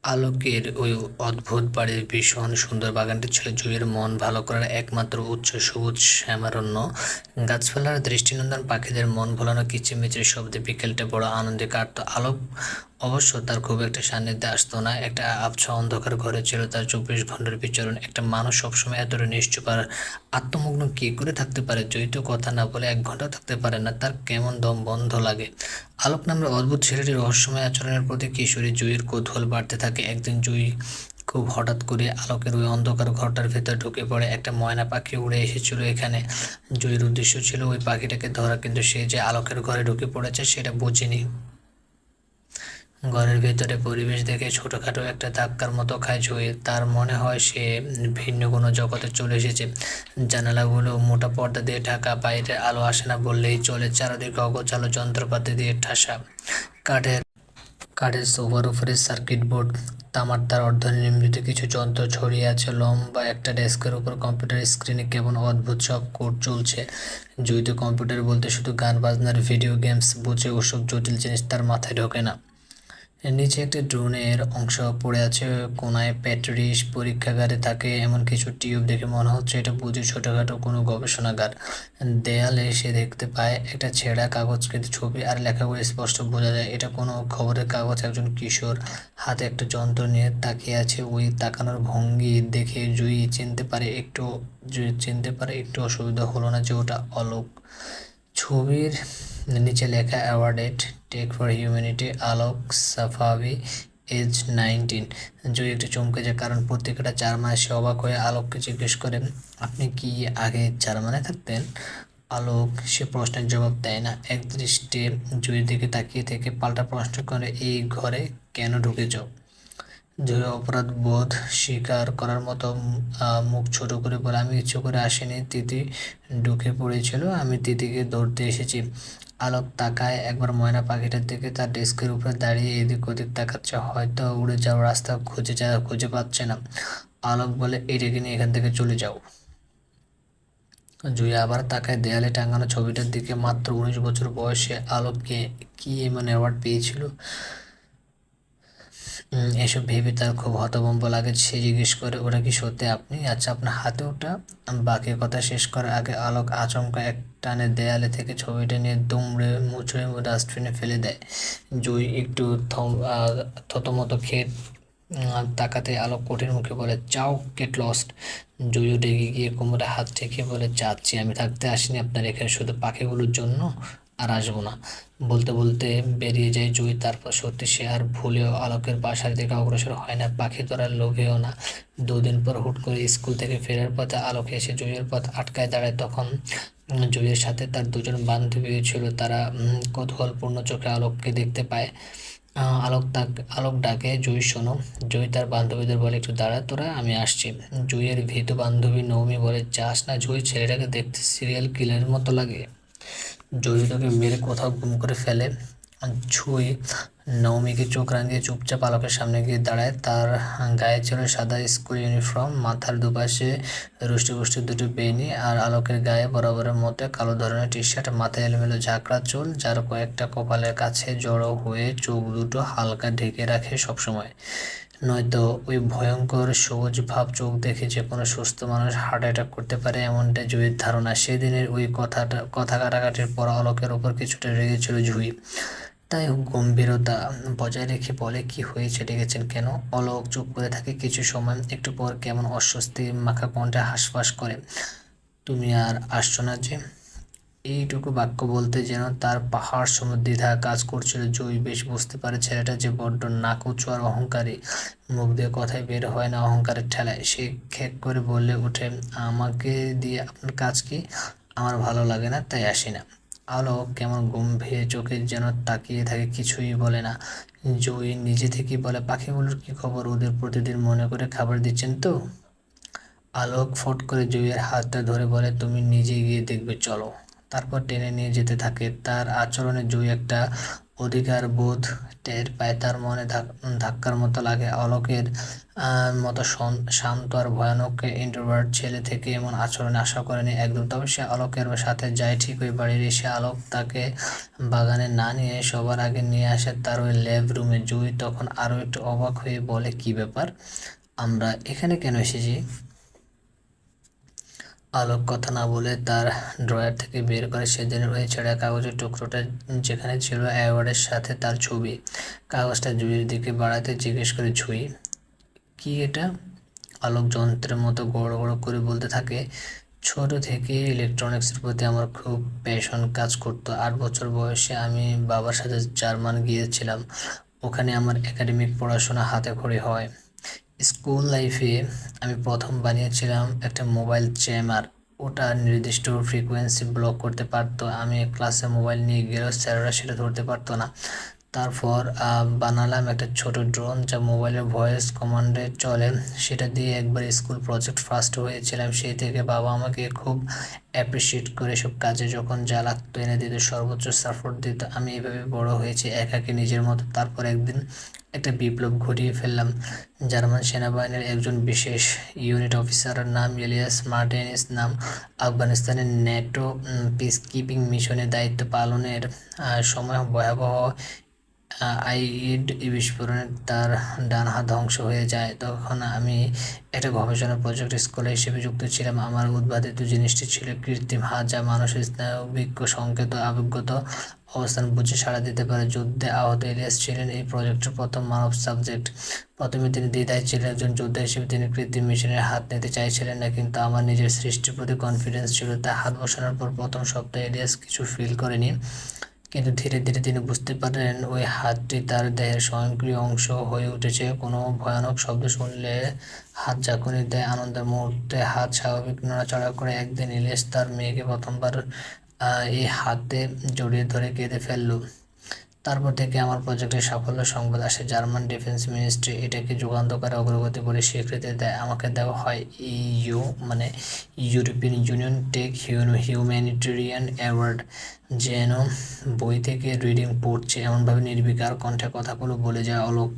আলোকের ওই অদ্ভুত বাড়ির ভীষণ সুন্দর বাগানটি ছিল জুঁইয়ের মন ভালো করার একমাত্র উৎস। সবুজ শ্যামারণ্য, গাছপালার দৃষ্টিনন্দন, পাখিদের মন ভোলানো কিচিরমিচির শব্দে বিকেলটা বড় আনন্দে কাটত। আলোক অবশ্য তার খুব একটা সান্নিধ্যে আসতো না। একটা আবছা অন্ধকার ঘরে ছিল তার 24 ঘন্টার বিচরণ। একটা মানুষ সবসময় এতটা নিশ্চুপ আর আত্মমগ্ন কী করে থাকতে পারে? জয়ী তো কথা না বলে 1 ঘন্টাও থাকতে পারে না, তার কেমন দম বন্ধ লাগে। আলোক নামের অদ্ভুত ছেলেটির রহস্যময় আচরণের প্রতি কিশোরী জুঁইয়ের কৌতূহল বাড়তে থাকে। একদিন জুঁই খুব হঠাৎ করে আলোকের ওই অন্ধকার ঘরটার ভেতর ঢুকে পড়ে। একটা ময়না পাখি উড়ে এসেছিল এখানে। জুঁইয়ের উদ্দেশ্য ছিল ওই পাখিটাকে ধরা, কিন্তু সে যে আলোকের ঘরে ঢুকে পড়েছে সেটা বুঝেনি। ঘরের ভেতরে পরিবেশ দেখে ছোটখাটো একটা ধাক্কার মতো খায় জুঁই। তার মনে হয় সে ভিন্ন কোনো জগতে চলে এসেছে। জানালাগুলো মোটা পর্দা দিয়ে ঢাকা, বাইরের আলো আসে না বললেই চলে। চারদিকে অগোছালো যন্ত্রপাতি দিয়ে ঠাসা। কাঠের কাঠের সোফার উপরে সার্কিট বোর্ড, তামার তার অর্ধনির্মিত কিছু যন্ত্র ছড়িয়ে আছে। লম্বা একটা ডেস্কের উপর কম্পিউটার স্ক্রিনে কেমন অদ্ভুত সব কোড চলছে। জুঁই তো কম্পিউটার বলতে শুধু গান বাজনার ভিডিও গেমস বুঝে, ওসব জটিল জিনিস তার মাথায় ঢোকে না। নিচে একটা ড্রোনের অংশ পড়ে আছে কোনায়। প্যাট্রিস পরীক্ষাগারে থাকে এমন কিছু টিউব দেখে মনে হচ্ছে এটা বুঝি ছোটখাটো কোনো গবেষণাগার। দেয়ালে সে দেখতে পায় একটা ছেঁড়া কাগজকৃত ছবি আর লেখাগুলো স্পষ্ট বোঝা যায় এটা কোনো খবরের কাগজ। একজন কিশোর হাতে একটা যন্ত্র নিয়ে তাকিয়ে আছে। ওই তাকানোর ভঙ্গি দেখে জুই চিনতে পারে একটু অসুবিধা হলো না যে ওটা অলোক। ছবির নিচে লেখা awarded tech for humanity, Alok Safavi, age 19। Jui একটু চমকে যায়, কারণ পত্রিকাটা জার্মানে। সে অবাক হয়ে আলোককে জিজ্ঞেস করে, আপনি কি আগে জার্মানে থাকতেন? আলোক সে প্রশ্নের জবাব দেয় না, একদৃষ্টে জুইয়ের দিকে তাকিয়ে থেকে পাল্টা প্রশ্ন করে, এই ঘরে কেন ঢুকেছ? জুই অপরাধ বোধ স্বীকার করার মতো মুখ ছোট করে বলে, আমি ইচ্ছে করে আসিনি, তিথি ঢুকে পড়েছিল, আমি তিথিকে ধরতে এসেছি। আলোক তাকায় একবার ময়না পাখিটার দিকে। তার ডেস্কের উপরে দাঁড়িয়ে এদিক ওদিক তাকাচ্ছে, হয়তো উড়ে যাওয়ার রাস্তা খুঁজে পাচ্ছে না। আলোক বলে, এটাকে নিয়ে এখান থেকে চলে যাও। জুই আবার তাকায় দেয়ালে টাঙানো ছবিটার দিকে। মাত্র 19 বছর বয়সে আলোককে কি এমন অ্যাওয়ার্ড পেয়েছিল? এসব ভেবে তার খুব হতভম্ব লাগে। সে জিজ্ঞেস করে, ওটা কি সত্যি আপনি? আচ্ছা, আপনার হাতে ওটা? বাকি কথা শেষ করার আগে আলোক আচমকা এক টানে দেয়ালে থেকে ছবিটা নিয়ে দুমড়ে মুচড়ে ডাস্টবিনে ফেলে দেয়। জুই একটু থতমত খেয়ে তাকাতে আলোক কঠিন মুখে বলে, যাও, গেট লস্ট। জুইও রেগে গিয়ে কোমরে হাত ঠেকিয়ে বলে, যাচ্ছি, আমি থাকতে আসিনি আপনার এখানে শুধু পাখিগুলোর জন্য, আর আসবো না। বলতে বলতে বেরিয়ে যায় জুই। তারপর সত্যি সে আর ভুলেও আলোকের বাসার দিকে অগ্রসর হয় না, পাখি ধরার লোভেও না। 2 দিন পর হুট করে স্কুল থেকে ফেরার পথে আলোক এসে জুইয়ের পথ আটকায় দাঁড়ায়। তখন জুইয়ের সাথে তার 2জন বান্ধবীও ছিল। তারা কৌতূহলপূর্ণ চোখে আলোককে দেখতে পায়। আলোক ডাকে, জুই শোনো। জুই তার বান্ধবীদের বলে, একটু দাঁড়া তোরা, আমি আসছি। জুইয়ের ভীতু বান্ধবী নৌমি বলে, যাস না জুই, ছেলেটাকে দেখতে সিরিয়াল কিলারের মতো লাগে, জুই তোকে মেরে কোথাও গুম করে ফেলে। জুই নৌমিকে চোখ রাঙিয়ে চুপচাপ আলোকের সামনে গিয়ে দাঁড়ায়। তার গায়ে ছিল সাদা স্কুল ইউনিফর্ম, মাথার দুপাশে রুষ্টি পুষ্টি দুটো বেনি, আর আলোকের গায়ে বরাবরের মতো কালো ধরনের টি শার্ট। মাথায় এলোমেলো ঝাঁকড়া চুল, যার কয়েকটা কপালের কাছে জড়ো হয়ে চোখ দুটো হালকা ঢেকে রাখে সবসময়। নয়তো ওই ভয়ঙ্কর সবুজ ভাব চোখ দেখে যে কোনো সুস্থ মানুষ হার্ট অ্যাটাক করতে পারে, এমনটা জুঁইয়ের ধারণা। সেদিনের ওই কথা কাটাকাটির পর আলোকের ওপর কিছুটা রেগেছিল জুঁই। তাই গম্ভীরতা বজায় রেখে বলে, কি হয়েছে, ডেকেছেন কেন? অলোক চুপ করে থাকে কিছু সময়, একটু পর কেমন অস্বস্তি মাখা কণ্ঠে হাঁসফাঁস করে, তুমি আর আসছো না যে? এইটুকু বাক্য বলতে যেন তার পাহাড় সম দ্বিধা কাজ করছিল। জুই বেশ বুঝতে পারে ছেলেটা যে বড্ড নাকুচু আর অহংকারী। মুখ দিয়ে কথাই বের হয় না অহংকারের ঠেলায়। সে খেক করে বলে ওঠে, আমাকে দিয়ে আপনার কাজ কি? আমার ভালো লাগে না, তাই আসি না। আলোক কেমন গম্ভীর চোখে যেন তাকিয়ে থাকে, কিছুই বলে না। জুই নিজে থেকেই বলে, পাখিগুলোর কি খবর? ওদের প্রতিদিন মনে করে খাবার দিচ্ছেন তো? আলোক ফট করে জুইয়ের হাতটা ধরে বলে, তুমি নিজে গিয়ে দেখবে, চলো। তারপর টেনে নিয়ে যেতে থাকে। তার আচরণে জুই একটা অধিকার বোধ টের পায়। তার মনে ধাক্কার মতো লাগে। অলোকের মতো শান্ত আর ভয়ানক ইন্ট্রোভার্ট ছেলে থেকে এমন আচরণ আশা করেনি একদম। তবে সে অলোকের সাথে যায় ঠিকই। বাড়ির এসে আলোক তাকে বাগানে না নিয়ে সবার আগে নিয়ে আসে তার ওই ল্যাব রুমে। জুই তখন আরও একটু অবাক হয়ে বলে, কি ব্যাপার, আমরা এখানে কেন এসেছি? আলোক কথা না বলে তার ড্রয়ার থেকে বের করে সেদিনের ওই ছেঁড়া কাগজের টুকরোটা, যেখানে ছিল অ্যাওয়ার্ডের সাথে তার ছবি। কাগজটা জুঁইয়ের দিকে বাড়াতে জিজ্ঞেস করে, জুঁই, কি এটা? আলোক যন্ত্রের মতো গড় গড় করে বলতে থাকে, ছোট থেকে ইলেকট্রনিক্সের প্রতি আমার খুব প্যাশন কাজ করতো। 8 বছর বয়সে আমি বাবার সাথে জার্মান গিয়েছিলাম। ওখানে আমার একাডেমিক পড়াশোনা হাতেখড়ি হয়। স্কুল লাইফে আমি প্রথম বানিয়েছিলাম একটা মোবাইল জ্যামার। ওটা নির্দিষ্ট ফ্রিকোয়েন্সি ব্লক করতে পারতো। আমি ক্লাসে মোবাইল নিয়ে গেলেও স্যাররা সেটা ধরতে পারতো না। তারপর বানালাম একটা ছোট ড্রোন যা মোবাইলের ভয়েস কমান্ডে চলে। সেটা দিয়ে একবার স্কুল প্রজেক্ট ফার্স্ট হয়েছিলাম। সেই থেকে বাবা আমাকে খুব অ্যাপ্রিসিয়েট করে সব কাজে যখন যা লাগতো এনে দিত, সর্বোচ্চ সাপোর্ট দিত। আমি এভাবে বড় হয়েছি একাকী নিজের মতো। তারপর একদিন একটা বিপ্লব ঘটিয়ে ফেললাম। জার্মান সেনাবাহিনীর একজন বিশেষ ইউনিট অফিসারের নাম ইলিয়াস মার্টিনেজ নাম। আফগানিস্তানের ন্যাটো পিস কিপিং মিশনে দায়িত্ব পালনের সময় ভয়াবহ আইইড বিস্ফোরণে তার ডান হাত ধ্বংস হয়ে যায়। তখন আমি একটা গবেষণা প্রজেক্ট স্কুলে হিসেবে যুক্ত ছিলাম। আমার উদ্ভাবিত জিনিসটি ছিল কৃত্রিম হাত, যা মানুষের স্নায়বিক সংকেত আবেগগত অবস্থান বুঝে সাড়া দিতে পারে। যুদ্ধে আহত ইলিয়াস ছিলেন এই প্রজেক্টের প্রথম মানব সাবজেক্ট। প্রথমে তিনি দ্বিধায় ছিলেন। একজন যোদ্ধা হিসেবে তিনি কৃত্রিম মেশিনের হাত নিতে চাইছিলেন না, কিন্তু আমার নিজের সৃষ্টির প্রতি কনফিডেন্স ছিল। তাই হাত বসানোর পর প্রথম সপ্তাহে ইলিয়াস কিছু ফিল করেনি, কিন্তু ধীরে ধীরে তিনি বুঝতে পারেন ওই হাতটি তার দেহের স্বয়ংক্রিয় অংশ হয়ে উঠেছে। কোনো ভয়ানক শব্দ শুনলে হাত ঝাঁকুনি দেয়, আনন্দের মুহূর্তে হাত স্বাভাবিক নড়াচড়া করে। একদিন ইলিয়াস তার মেয়েকে প্রথমবার এই হাতে জড়িয়ে ধরে কেঁদে ফেলল। তারপর থেকে আমার প্রজেক্টের সাফল্য সংবাদ আসে। জার্মান ডিফেন্স মিনিস্ট্রি এটাকে যুগান্তকারী অগ্রগতি বলে স্বীকৃতি দেয়। আমাকে দেওয়া হয় ইইউ মানে European Union tech humanitarian award. যেন বই থেকে রিডিং পড়ছে এমনভাবে নির্বিকার কণ্ঠে কথাগুলো বলে যায় অলোক।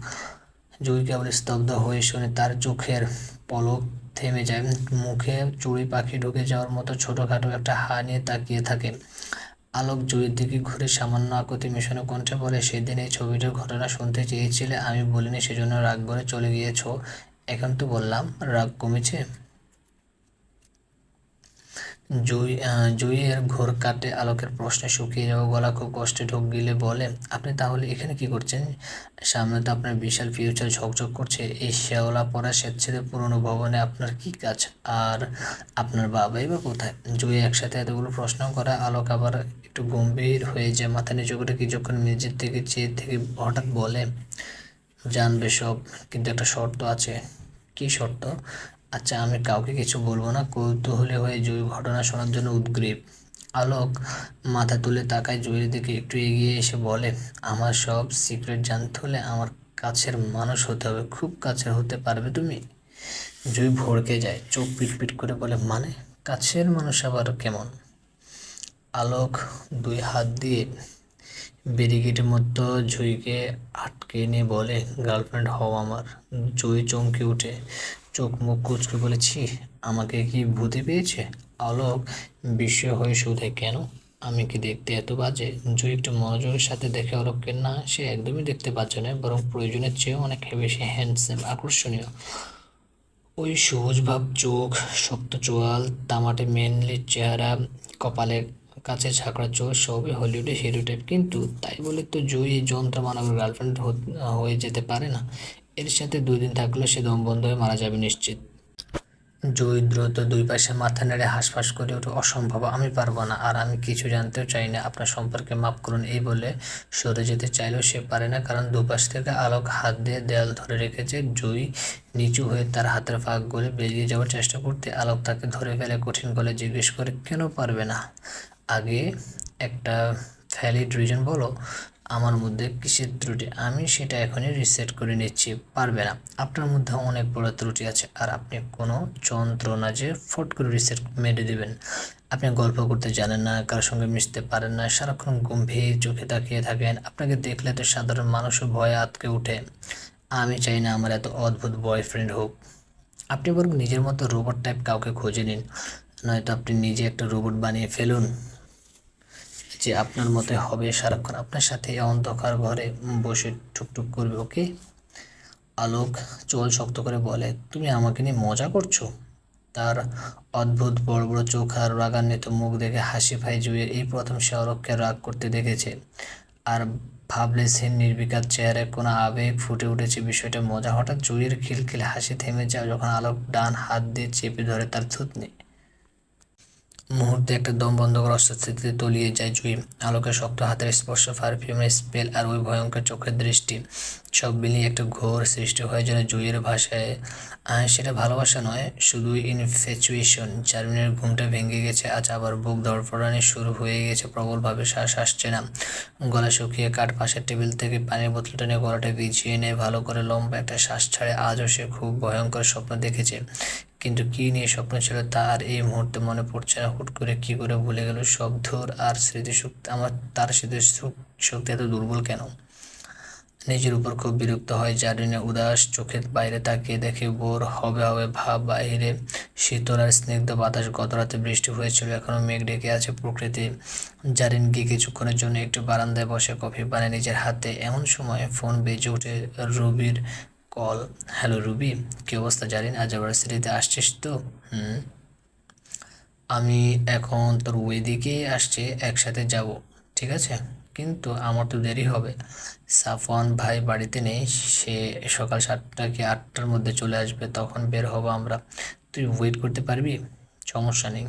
জুই কেবল স্তব্ধ হয়ে শুনে। তার চোখের পলক থেমে যায়। মুখে চড়ুই পাখি ঢুকে যাওয়ার মতো ছোটোখাটো একটা হা নিয়ে তাকিয়ে থাকে। আলোক জুঁইয়ের দিকে ঘুরে সামান্য আকুতি মেশানো কণ্ঠে বলে, সেদিন এই ছবিটার ঘটনা শুনতে চেয়েছিলে, আমি বলিনি, সেজন্য রাগ করে চলে গিয়েছো। এখন তো বললাম, রাগ কমেছে? জুঁইয়ের ঘোর কাটে। আলোকের প্রশ্নে শুকিয়ে যাওয়া গলা খুব কষ্টে ঢোক গিলে বলে, আপনি তাহলে এখানে কি করছেন? সামনে তো আপনার বিশাল ফিউচার ঝকঝক করছে। এই শ্যাওলা পড়া স্যাঁতসেঁতে পুরনো ভবনে আপনার কি কাজ? আর আপনার বাবাই বা কোথায়? জুঁই একসাথে এতগুলো প্রশ্ন করা। আলোক আবার একটু গম্ভীর হয়ে যায়। মাথা নিচু করে কিছুক্ষণ নিজের দিকে চেয়ে থেকে হঠাৎ বলে, জানবে সব, কিন্তু একটা শর্ত আছে। কি শর্ত? আচ্ছা, আমি কাউকে কিছু বলবো না। কৌতূহলী হয়ে জুঁই ঘটনা শোনার জন্য উদগ্রীব। আলোক মাথা তুলে তাকায় জুঁইয়ের দিকে, একটু এগিয়ে এসে বলে, আমার সব সিক্রেট জানতে হলে আমার কাছের মানুষ হতে হবে। খুব কাছের হতে পারবে তুমি? জুঁই ভড়কে যায়, চোখ পিটপিট করে বলে, মানে কাছের মানুষ আবার কেমন? আলোক দুই হাত দিয়ে ব্যারিকেডের মতো জুঁইকে আটকে নিয়ে বলে, গার্লফ্রেন্ড হও আমার। জুঁই চমকে উঠে, চোখ মুখ কুঁচকে বলেছি, আমাকে কি ভূতে পেয়েছে? আলোক বিস্ময় হয়ে শুধে, কেন, আমি কি দেখতে এত বাজে? জুঁই একটু মনোযোগের সাথে দেখে আলোককে। না, সে একদমই দেখতে বাজে নয়, বরং প্রয়োজনের চেয়েও অনেক বেশি হ্যান্ডসাম, আকর্ষণীয়। ওই সবুজ ভাব চোখ, শক্ত চোয়াল, তামাটে মেনলি চেহারা, কপালে কাছে ঝাঁকড়া চোখ, সবই হলিউডের হিরো টাইপ। কিন্তু তাই বলে তো জুই যন্ত্র মানবের গার্লফ্রেন্ড হয়ে যেতে পারে না। এর সাথে 2 দিন থাকলেও সে দম বন্ধ হয়ে মারা যাবে নিশ্চিত। জুই দ্রুত দুই পাশে মাথা নেড়ে হাঁসফাঁস করে ওঠে, অসম্ভব, আমি পারবো না, আর আমি কিছু জানতেও চাই না আপনার সম্পর্কে, মাফ করুন। এই বলে সরে যেতে চাইলেও সে পারে না, কারণ দুপাশ থেকে আলোক হাত দিয়ে দেয়াল ধরে রেখেছে। জুই নিচু হয়ে তার হাতের ফাঁক গলে বেরিয়ে যাওয়ার চেষ্টা করতে আলোক তাকে ধরে ফেলে কঠিন গলায় জিজ্ঞেস করে, কেন পারবে না? আগে একটা ভ্যালিড রিজন বলো, আমার মধ্যে কিসের ত্রুটি? আমি সেটা এখনই রিসেট করে নিচ্ছি। পারবে না। আপনার মধ্যে অনেক বড় ত্রুটি আছে, আর আপনি কোনো যন্ত্রণা যে ফট করে রিসেট মেরে দেবেন। আপনি গল্প করতে জানেন না, কারোর সঙ্গে মিশতে পারেন না, সারাক্ষণ গম্ভীর চোখে তাকিয়ে থাকেন। আপনাকে দেখলে তো সাধারণ মানুষও ভয়ে আঁতকে ওঠে। আমি চাই না আমার এত অদ্ভুত বয়ফ্রেন্ড হোক। আপনি বরং নিজের মতো রোবট টাইপ কাউকে খুঁজে নিন, নয়তো আপনি নিজে একটা রোবট বানিয়ে ফেলুন যে আপনার মতে হবে, সারাক্ষণ আপনার সাথে এই অন্ধকার ঘরে বসে টুকটুক করবে। ওকে? আলোক চোল শক্ত করে বলে, তুমি আমাকে নিয়ে মজা করছো? তার অদ্ভুত বড় বড় চোখ আর রাগান্বিত মুখ দেখে হাসি পায় জুঁইয়ের। এই প্রথম সে অলোককে রাগ করতে দেখেছে, আর ভাবলে সে নির্বিকার চেহারায় কোনো আবেগ ফুটে উঠেছে। বিষয়টা মজা। হঠাৎ জুঁইয়ের খিলখিল হাসি থেমে যায় যখন আলোক ডান হাত দিয়ে চেপে ধরে তার থুতনি। মুহূর্তে একটা দম বন্ধ করা অস্বস্তিতে তলিয়ে যায় জুঁই। আলোকের শক্ত হাতের স্পর্শ, পারফিউমের স্মেল আর ওই ভয়ঙ্কর চোখের দৃষ্টি, সব মিলিয়ে একটা ঘোর সৃষ্টি হয় যেন জুঁইয়ের ভাষায়। সেটা ভালোবাসা নয়, শুধু ইনফ্যাচুয়েশন। জার্মিনের ঘুমটা ভেঙে গেছে আজ, আবার বুক ধড়ফড়ানি শুরু হয়ে গেছে প্রবলভাবে। শ্বাস আসছে না, গলা শুকিয়ে কাঠ। পাশের টেবিল থেকে পানির বোতলটা নিয়ে গলাটা ভিজিয়ে নেয় ভালো করে, লম্বা একটা শ্বাস ছাড়ে। আজও সে খুব ভয়ঙ্কর স্বপ্ন দেখেছে, কিন্তু কী নিয়ে স্বপ্ন ছিল তা আর এই মুহূর্তে মনে পড়ছে না। হুট করে কী করে ভুলে গেল সব? ধুর, আর স্মৃতিশক্তি আমার, তার স্মৃতিশক্তি এত দুর্বল কেন? নিজের উপর খুব বিরক্ত হয় জারিনে। উদাস চোখে বাইরে তাকিয়ে দেখে বোর হবে হবে ভাব। বাইরে শীতল আর স্নিগ্ধ বাতাস। গত রাতে বৃষ্টি হয়েছিল, এখনো মেঘ ডেকে আছে প্রকৃতি। জারিন গিয়ে কিছুক্ষণের জন্য একটু বারান্দায় বসে কফি বানায় নিজের হাতে। এমন সময় ফোন বেজে ওঠে রুবির কল। হ্যালো রুবি, কী অবস্থা জারিন? আজ আবার সিটিতে আসছিস তো? হুম, আমি এখন তোর ওইদিকেই আসছি, একসাথে যাব। ঠিক আছে, কিন্তু আমার তো দেরি হবে। সাফওয়ান ভাই বাড়িতে নেই, সে সকাল 7টা কি 8টার মধ্যে চলে আসবে, তখন বের হব আমরা। তুই ওয়েট করতে পারবি? সমস্যা নেই।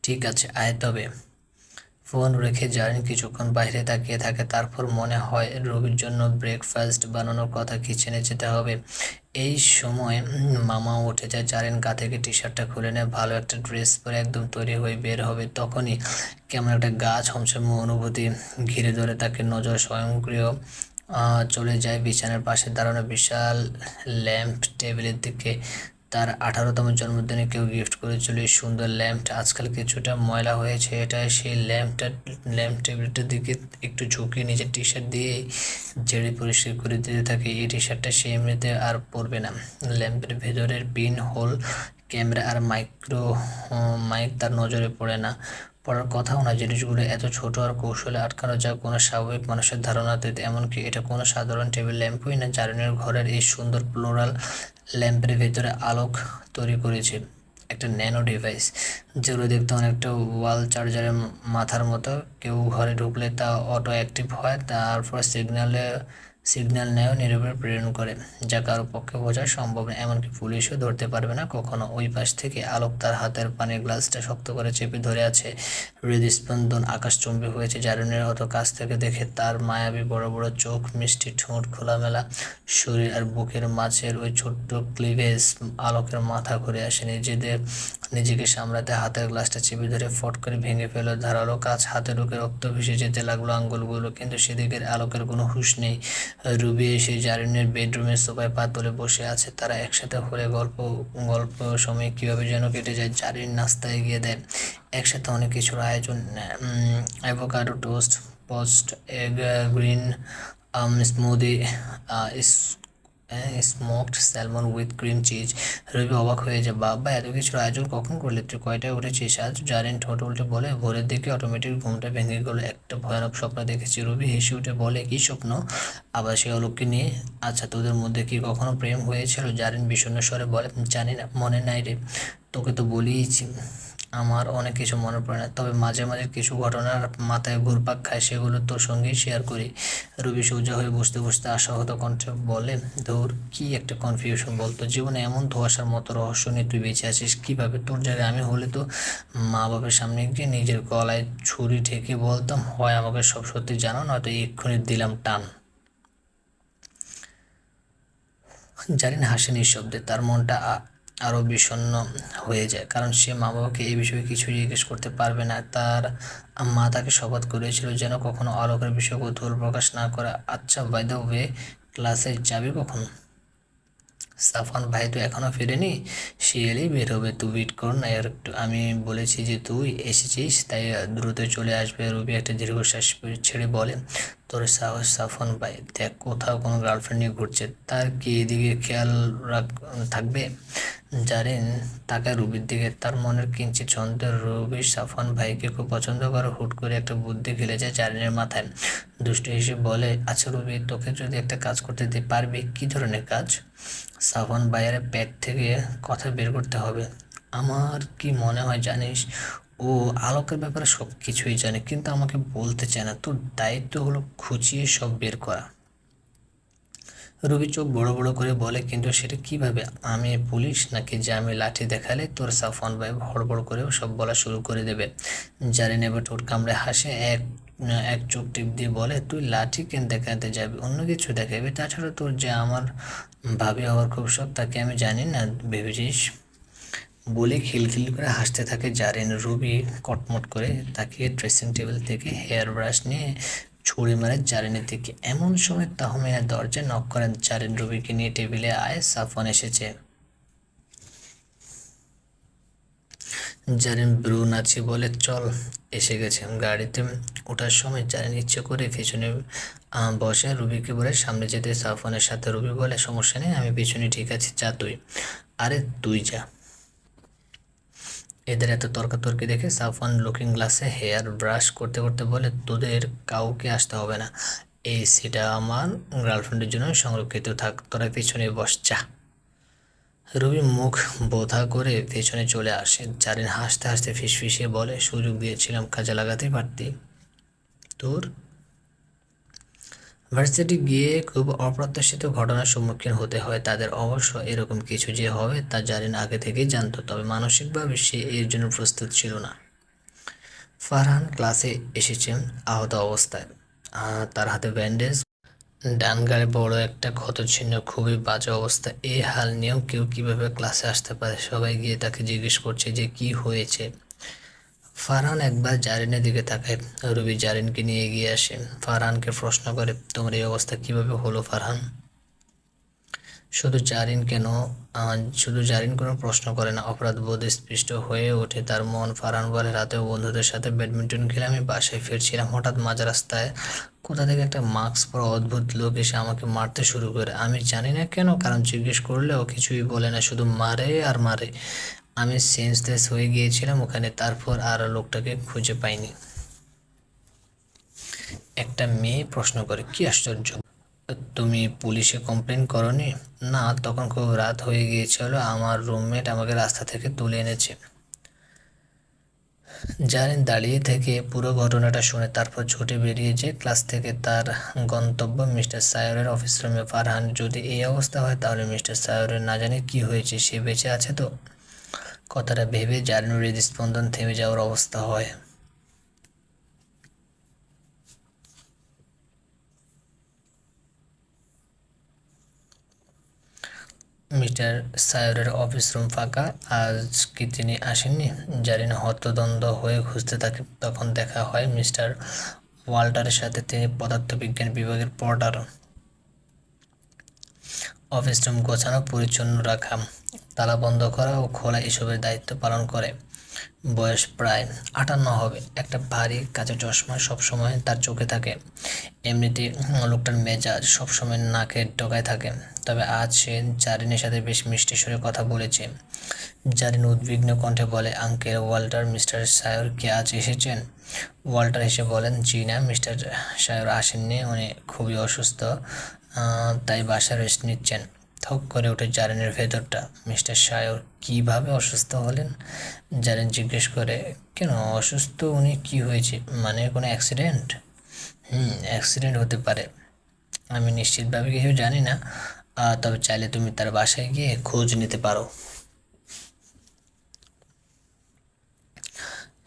ঠিক আছে, আয় তবে। ফোন রেখে জারিন কিছুক্ষণ বাইরে তাকিয়ে থাকে। তারপর মনে হয় রবির জন্য ব্রেকফাস্ট বানানোর কথা, কিচেনে যেতে হবে। এই সময় মামা উঠে যায়। জারিন গা থেকে টি শার্টটা খুলে নেয়, ভালো একটা ড্রেস পরে একদম তৈরি হয়ে বের হবে। তখনই কেমন একটা গা ছমছমে অনুভূতি ঘিরে ধরে তাকে। নজর স্বয়ংক্রিয় চলে যায় বিছানার পাশে দাঁড়ানো বিশাল ল্যাম্প টেবিলের দিকে। তার 18তম জন্মদিনে কেউ গিফট করেছিল এই সুন্দর ল্যাম্পটা, আজকাল কিছুটা ময়লা হয়েছে। এটা সেই ল্যাম্প টেবিলটার দিকে একটু ঝুঁকিয়ে নিজের টি শার্ট দিয়ে ঝেড়ে পরিষ্কার করে দিতে থাকে। এই টি শার্টটা সে এমনিতে আর পরবে না। ল্যাম্পের ভেতরের পিন হোল, ক্যামেরা আর মাইক তার নজরে পড়ে না, পড়ার কথাও না। জিনিসগুলো এত ছোট আর কৌশলে আটকানো, যা কোনো স্বাভাবিক মানুষের ধারণাতে। এমনকি এটা কোনো সাধারণ টেবিল ল্যাম্পই না। জারিনের ঘরের এই সুন্দর ফ্লোরাল ল্যাম্পের ভেতরে আলোক তৈরি করেছে একটা ন্যানো ডিভাইস, যেগুলো দেখতে অনেকটা ওয়াল চার্জারের মাথার মতো। কেউ ঘরে ঢুকলে তা অটো অ্যাক্টিভ হয়, তারপর সিগন্যাল নেয়, নীরবে প্রেরণ করে, যা কারো পক্ষে বোঝা সম্ভব না। এমনকি পুলিশও ধরতে পারবে না কখনো। ওই পাশ থেকে আলোক তার হাতের পানির গ্লাসটা শক্ত করে চেপে ধরে আছে। হৃদস্পন্দন আকাশচুম্বী হয়েছে। জারিনের হতো কাছ থেকে দেখে তার মায়াবী বড় বড় চোখ, মিষ্টি ঠোঁট, খোলামেলা শরীর আর বুকের মাঝের ওই ছোট্ট ক্লিভেজ। আলোকের মাথা ঘুরে আসে। নিজেকে সামলাতে হাতের গ্লাসটা চেপে ধরে ফট করে ভেঙে ফেল। ধারালো কাজ হাতে ঢুকে রক্ত ভেসে যেতে লাগলো আঙ্গুলগুলো, কিন্তু সেদিকের আলোকের কোনো হুঁশ নেই। রুবি এসে জারিনের বেডরুমের সোফায় পা তুলে বসে আছে। তারা একসাথে হলে গল্প সময় কীভাবে যেন কেটে যায়। জারিন নাস্তা এগিয়ে দেয়, একসাথে অনেক কিছুর আয়োজন। Avocado toast, poached egg, green smoothie, smoked salmon with cream cheese. Rabi অবাক হয়ে যায়, বাবা এত কিছুর আয়োজন কখন করলে? তুই কয়টায় উঠেছিস আজ? জারিন ঠোঁট উল্টে বলে, ভোরের দিকে অটোমেটিক ঘুমটা ভেঙে গেলো, একটা ভয়ানক স্বপ্ন দেখেছি। রবি হেসে উঠে বলে, কী স্বপ্ন? আবার সে অলোককে নিয়ে? আচ্ছা, তোদের মধ্যে কি কখনো প্রেম হয়েছিল? জারিন বিষণ্ণ স্বরে বলে, জানি না, মনে নাই রে। তোকে তো বলিয়েছি আমার অনেক কিছু মনে পড়ে না, তবে মাঝে মাঝে কিছু ঘটনার মাথায় ঘুরপাক খায়, সেগুলো তোর সঙ্গেই শেয়ার করি। রবি সোজা হয়ে বসতে বসতে আশাহত কণ্ঠে বলে, ধুর, কি একটা কনফিউশন বলতো। জীবনে এমন ধোঁয়াশার মতো রহস্য নিয়ে তুই বেঁচে আছিস কীভাবে? তোর জায়গায় আমি হলে তো মা বাবার সামনে গিয়ে নিজের গলায় ছুরি ঠেকে বলতাম, হয় আমাকে সব সত্যি জানো, নয়তো এক্ষুনি দিলাম টান। জারিন হাসে নিঃশব্দে। তার মনটা আরও বিষণ্ণ হয়ে যায়, কারণ সে মা বাবাকে এই বিষয়ে কিছু জিজ্ঞেস করতে পারবে না। তার মা তাকে শপথ করেছিল যেন কখনো আলোকের বিষয়ে কৌতূহল প্রকাশ না করে। আচ্ছা, বাই দ্য ওয়ে, ক্লাসে যাবি কখন? সাফওয়ান ভাই তো এখনো ফেরেনি, সে এলেই বের হবে, তুই ওয়েট কর না আর একটু। আমি বলেছি যে তুই এসেছিস তাই দ্রুত চলে আসবে। রবি একটা দীর্ঘশ্বাস ছেড়ে বলে, তোর সাহস সাফওয়ান ভাই, দেখ কোথাও কোনো গার্লফ্রেন্ড নিয়ে ঘুরছে, তার কি এদিকে খেয়াল রাখ থাকবে? জারিন তাকায় রুবির দিকে, তার মনের কিঞ্চিত সন্দেহ। রবি সাফওয়ান ভাইকে খুব পছন্দ করে। হুট করে একটা বুদ্ধি খেলে যায় জারিনের মাথায়। দুষ্টু হেসে বলে, আচ্ছা রবি, তোকে যদি একটা কাজ করতে দিতে পারবি, কী ধরনের কাজ? সাফওয়ান ভাইয়ের পেট থেকে কথা বের করতে হবে। আমার কি মনে হয় জানিস, ও আলোকের ব্যাপারে সব কিছুই জানে, কিন্তু আমাকে বলতে চায় না। তোর দায়িত্ব হলো খুঁচিয়ে সব বের করা। রবি চোখ বড় বড় করে বলে, কিন্তু সেটা কিভাবে? আমি পুলিশ নাকি যে আমি লাঠি দেখালে তোর সাফওয়ান ভাই হড়বড় করেও সব বলা শুরু করে দেবে? জারিন এবার ঠোঁট কামড়ে হাসে, এক এক চোখ টিপ দিয়ে বলে, তুই লাঠি কেন দেখাতে যাবি, অন্য কিছু দেখাবি? তাছাড়া তোর যে আমার ভাবি হওয়ার খুব শখ, তাকে আমি জানি না ভেবেছিস? বলে খিলখিল করে হাসতে থাকে জারিন। রুবি কটমট করে তাকিয়ে ড্রেসিং টেবিল থেকে হেয়ার ব্রাশ নিয়ে ছুরি মারে জারিনের দিকে। এমন সময় তাহমিনা দরজায় নক করেন। জারিন রুবিকে নিয়ে টেবিলে আয়, সাফওয়ান এসেছে। জারিন ব্রু নাচিয়ে বলে, চল এসে গেছে। গাড়িতে ওঠার সময় জারিন ইচ্ছে করে পেছনে বসে রুবিকে বলে সামনে যেতে। সাফওয়ানের সাথে রুবি বলে, সমস্যা নেই, আমি পিছনে ঠিক আছি, যা তুই। আরে তুই যা। এদের এত তর্কাতর্কি দেখে সাফওয়ান লুকিং গ্লাসে হেয়ার ব্রাশ করতে করতে বলে, তোদের কাউকে আসতে হবে না, এই সিটা আমার গার্লফ্রেন্ডের জন্য সংরক্ষিত থাক, তোরা পেছনে বস যা। রবি মুখ বোধা করে পেছনে চলে আসে। জারিন হাসতে হাসতে ফিসফিসিয়ে বলে, সুযোগ দিয়েছিলাম, কাজে লাগাতেই পারতি। তোর ভার্সিটি গিয়ে খুব অপ্রত্যাশিত ঘটনার সম্মুখীন হতে হয় তাদের। অবশ্য এরকম কিছু যে হবে তা জারিন আগে থেকেই জানতো, তবে মানসিকভাবে সে এর জন্য প্রস্তুত ছিল না। ফারহান ক্লাসে এসেছে আহত অবস্থায়, তার হাতে ব্যান্ডেজ, ডান গালে বড় একটা ক্ষতচিহ্ন, খুবই বাজে অবস্থা। এই হাল নিয়েও কেউ কিভাবে ক্লাসে আসতে পারে? সবাই গিয়ে তাকে জিজ্ঞেস করছে যে কি হয়েছে। ফারহান একবার জারিনের দিকে তাকায়। রবি জারিনকে নিয়ে এগিয়ে আসে, ফারহানকে প্রশ্ন করে, তোমার এই অবস্থা কিভাবে হলো ফারহান? শুধু জারিন কেন, শুধু জারিন কোনো প্রশ্ন করে না, অপরাধ বোধে স্পৃষ্ট হয়ে ওঠে তার মন। ফারহান বলে, রাতেও বন্ধুদের সাথে ব্যাডমিন্টন খেলে আমি বাসায় ফিরছিলাম, হঠাৎ মাঝ রাস্তায় কোথা থেকে একটা মাস্ক পরা অদ্ভুত লোক এসে আমাকে মারতে শুরু করে। আমি জানি না কেন, কারণ জিজ্ঞেস করলেও কিছুই বলে না, শুধু মারে আর মারে। আমি সেন্সলেস হয়ে গিয়েছিলাম ওখানে, তারপর আর লোকটাকে খুঁজে পাইনি। একটা মেয়ে প্রশ্ন করে, কি আশ্চর্য, তুমি পুলিশে কমপ্লেন করনি? না, তখন খুব রাত হয়ে গিয়েছিল, আমার রুমমেট আমাকে রাস্তা থেকে তুলে এনেছে। জারিন দাঁড়িয়ে থেকে পুরো ঘটনাটা শুনে তারপর ছুটে বেরিয়ে যায় ক্লাস থেকে তার গন্তব্য মিস্টার সায়রের অফিস রুমে। ফারহান যদি এই অবস্থা হয় তাহলে মিস্টার সায়রের না জানি কি হয়েছে, সে বেঁচে আছে তো? কথাটা ভেবে জারিনের হৃদস্পন্দন থেমে যাওয়ার অবস্থা হয়। মিস্টার সায়রের অফিস রুম ফাঁকা। আজ কি তিনি আসেননি? জারিন হতদন্ত হয়ে খুঁজতে থাকে। তখন দেখা হয় মিস্টার ওয়াল্টারের সাথে, তিনি পদার্থবিজ্ঞান বিভাগের পর্টার। অফিস রুম গোছানো পরিচ্ছন্ন রাখা, তালা বন্ধ করা ও খোলা এসবের দায়িত্ব পালন করে। বয়স প্রায় 58 হবে, একটা ভারী কাঁচা চশমা সবসময় তার চোখে থাকে। এমনিতে লোকটার মেজাজ সবসময় নাকের ডগায় থাকে, তবে আজ সে জারিনের সাথে বেশ মিষ্টি সুরে কথা বলেছে। জারিন উদ্বিগ্ন কণ্ঠে বলে, আঙ্কেল ওয়াল্টার, মিস্টার সায়র কি আজ এসেছেন? ওয়াল্টার এসে বলেন, জি না, মিস্টার সায়র আসেননি, উনি খুবই অসুস্থ, তাই বাসায় রেস্ট নিচ্ছেন। থক করে ওঠে জারিনের ভেতরটা। মিস্টার সায়র কীভাবে অসুস্থ হলেন? জারিন জিজ্ঞেস করে, কেন অসুস্থ উনি, কি হয়েছে? মানে কোনো অ্যাক্সিডেন্ট? অ্যাক্সিডেন্ট হতে পারে, আমি নিশ্চিতভাবে কিছু জানি না, তবে চাইলে তুমি তার বাসায় গিয়ে খোঁজ নিতে পারো।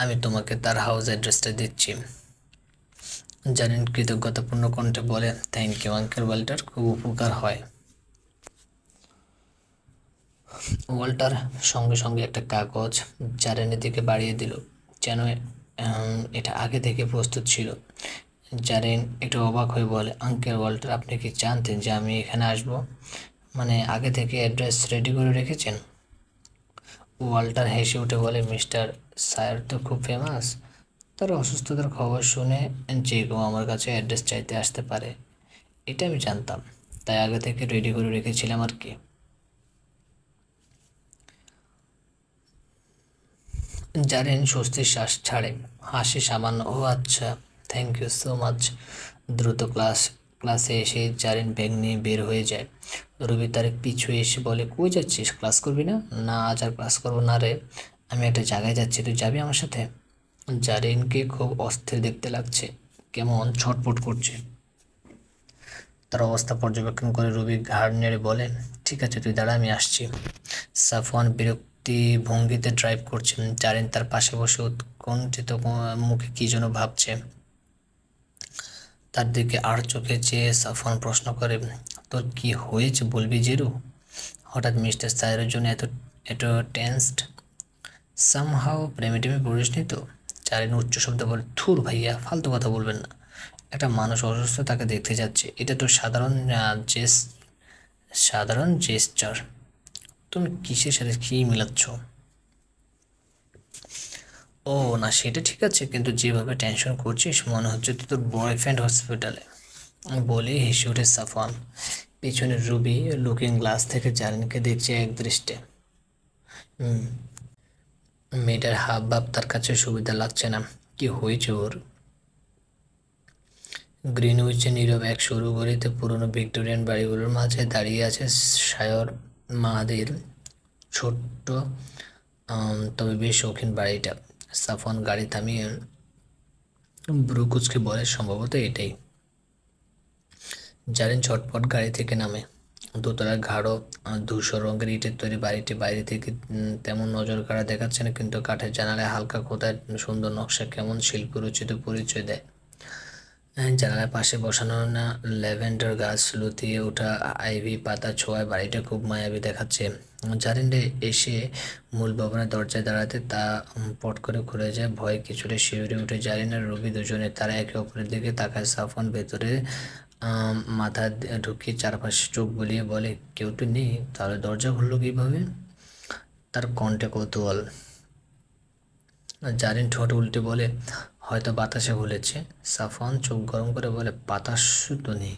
আমি তোমাকে তার হাউস অ্যাড্রেসটা দিচ্ছি। জারিন কৃতজ্ঞতাপূর্ণ কণ্ঠে বলে, থ্যাংক ইউ আঙ্কেল ওয়াল্টার, খুব উপকার হয়। ওয়াল্টার সঙ্গে সঙ্গে একটা কাগজ জারিনের দিকে বাড়িয়ে দিল, যেন এটা আগে থেকে প্রস্তুত ছিল। জারিন একটু অবাক হয়ে বলে, আঙ্কেল ওয়াল্টার, আপনি কি জানতেন যে আমি এখানে আসব? মানে আগে থেকে অ্যাড্রেস রেডি করে রেখেছেন? ওয়াল্টার হেসে উঠে বলে, মিস্টার সায়ার তো খুব ফেমাস, তার অসুস্থতার খবর শুনে যে কেউ আমার কাছে অ্যাড্রেস চাইতে আসতে পারে, এটা আমি জানতাম, তাই আগে থেকে রেডি করে রেখেছিলাম আর কি। জারেন স্বস্তির শ্বাস ছাড়ে, হাসি সামান্য, ও আচ্ছা, থ্যাংক ইউ সো মাচ। দ্রুত ক্লাসে এসে জারেন ব্যাগ নিয়ে বের হয়ে যায়। রবি তার পিছু এসে বলে, কই যাচ্ছিস, ক্লাস করবি না? না, আজ আর ক্লাস করবো না রে, আমি একটা জায়গায় যাচ্ছি, তুই যাবি আমার সাথে? জারিনকে খুব অস্থির দেখতে লাগছে, কেমন ছটফট করছে। তার অবস্থা পর্যবেক্ষণ করে রবি ঘাড় নেড়ে বলে, ঠিক আছে তুই দাঁড়া, আমি আসছি। সাফওয়ান বিরক্তি ভঙ্গিতে ড্রাইভ করছেন, জারিন তার পাশে বসে উৎকণ্ঠিত মুখে কী যেন ভাবছে। তার দিকে আর চোখে চেয়ে সাফওয়ান প্রশ্ন করে, তোর কি হয়েছে বলবি জিরু? হঠাৎ মিস্টার সায়ের জন্য এত এত টেন্সড? সামহাও প্রেমে টেমে পড়িসনি তো? জারিন উচ্চ শব্দে বলে, থুর ভাইয়া, ফালতু কথা বলবেন না, একটা মানুষ অসুস্থ, তাকে দেখতে যাচ্ছে, এটা তো সাধারণ জেস্চার, তুমি কিসের সাথে কী মিলাচ্ছ? ও না, সেটা ঠিক আছে, কিন্তু যেভাবে টেনশন করছিস মনে হচ্ছে তুই তোর বয়ফ্রেন্ড হসপিটালে। বলে হেসে ওঠে সাফওয়ান। পিছনে রুবি লুকিং গ্লাস থেকে জারিনকে দেখছে এক দৃষ্টে। মেয়েটার হাব ভাব তার কাছে সুবিধা লাগছে না। কি হয়েছে ওর? গ্রিনউইচে নীরব এক সরু গলিতে পুরনো ভিক্টোরিয়ান বাড়িগুলোর মাঝে দাঁড়িয়ে আছে শায়র মাহাদির ছোট্ট তবে বেশ শৌখিন বাড়িটা। সাফওয়ান গাড়ি থামিয়ে ব্রু কুচকে বলে, সম্ভবত এটাই। জারিন ঝটপট গাড়ি থেকে নামে। দোতলার গাঢ় ধূসর রঙের ইটের তৈরি বাড়িটি বাইরে থেকে তেমন নজর কাড়া দেখাচ্ছে না, কিন্তু কাঠের জানালায় হালকা খোদার সুন্দর নকশা কেমন শিল্পরুচিত পরিচয় দেয়। জানালার পাশে বসানো না ল্যাভেন্ডার গাছ, লুতিয়ে ওঠা আইভি পাতা ছোঁয়ায় বাড়িটা খুব মায়াবী দেখাচ্ছে। জারিন্ডে এসে মূল ভবনের দরজায় দাঁড়াতে তা পট করে খুলে যায়। ভয়ে কিছুটা শিউরে উঠে জারিন আর রবি দুজনে। তারা একে অপরের দিকে তাকায়। সাফওয়ান ভেতরে মাথা ঢুকিয়ে চারপাশে চোখ বুলিয়ে বলে, কেউ তো নেই, তাহলে দরজা খুললো কীভাবে? তার কণ্ঠে কৌতূহল। জারিন ঠোঁট উল্টে বলে, হয়তো বাতাসে ভুলেছে। সাফওয়ান চোখ গরম করে বলে, বাতাস তো নেই।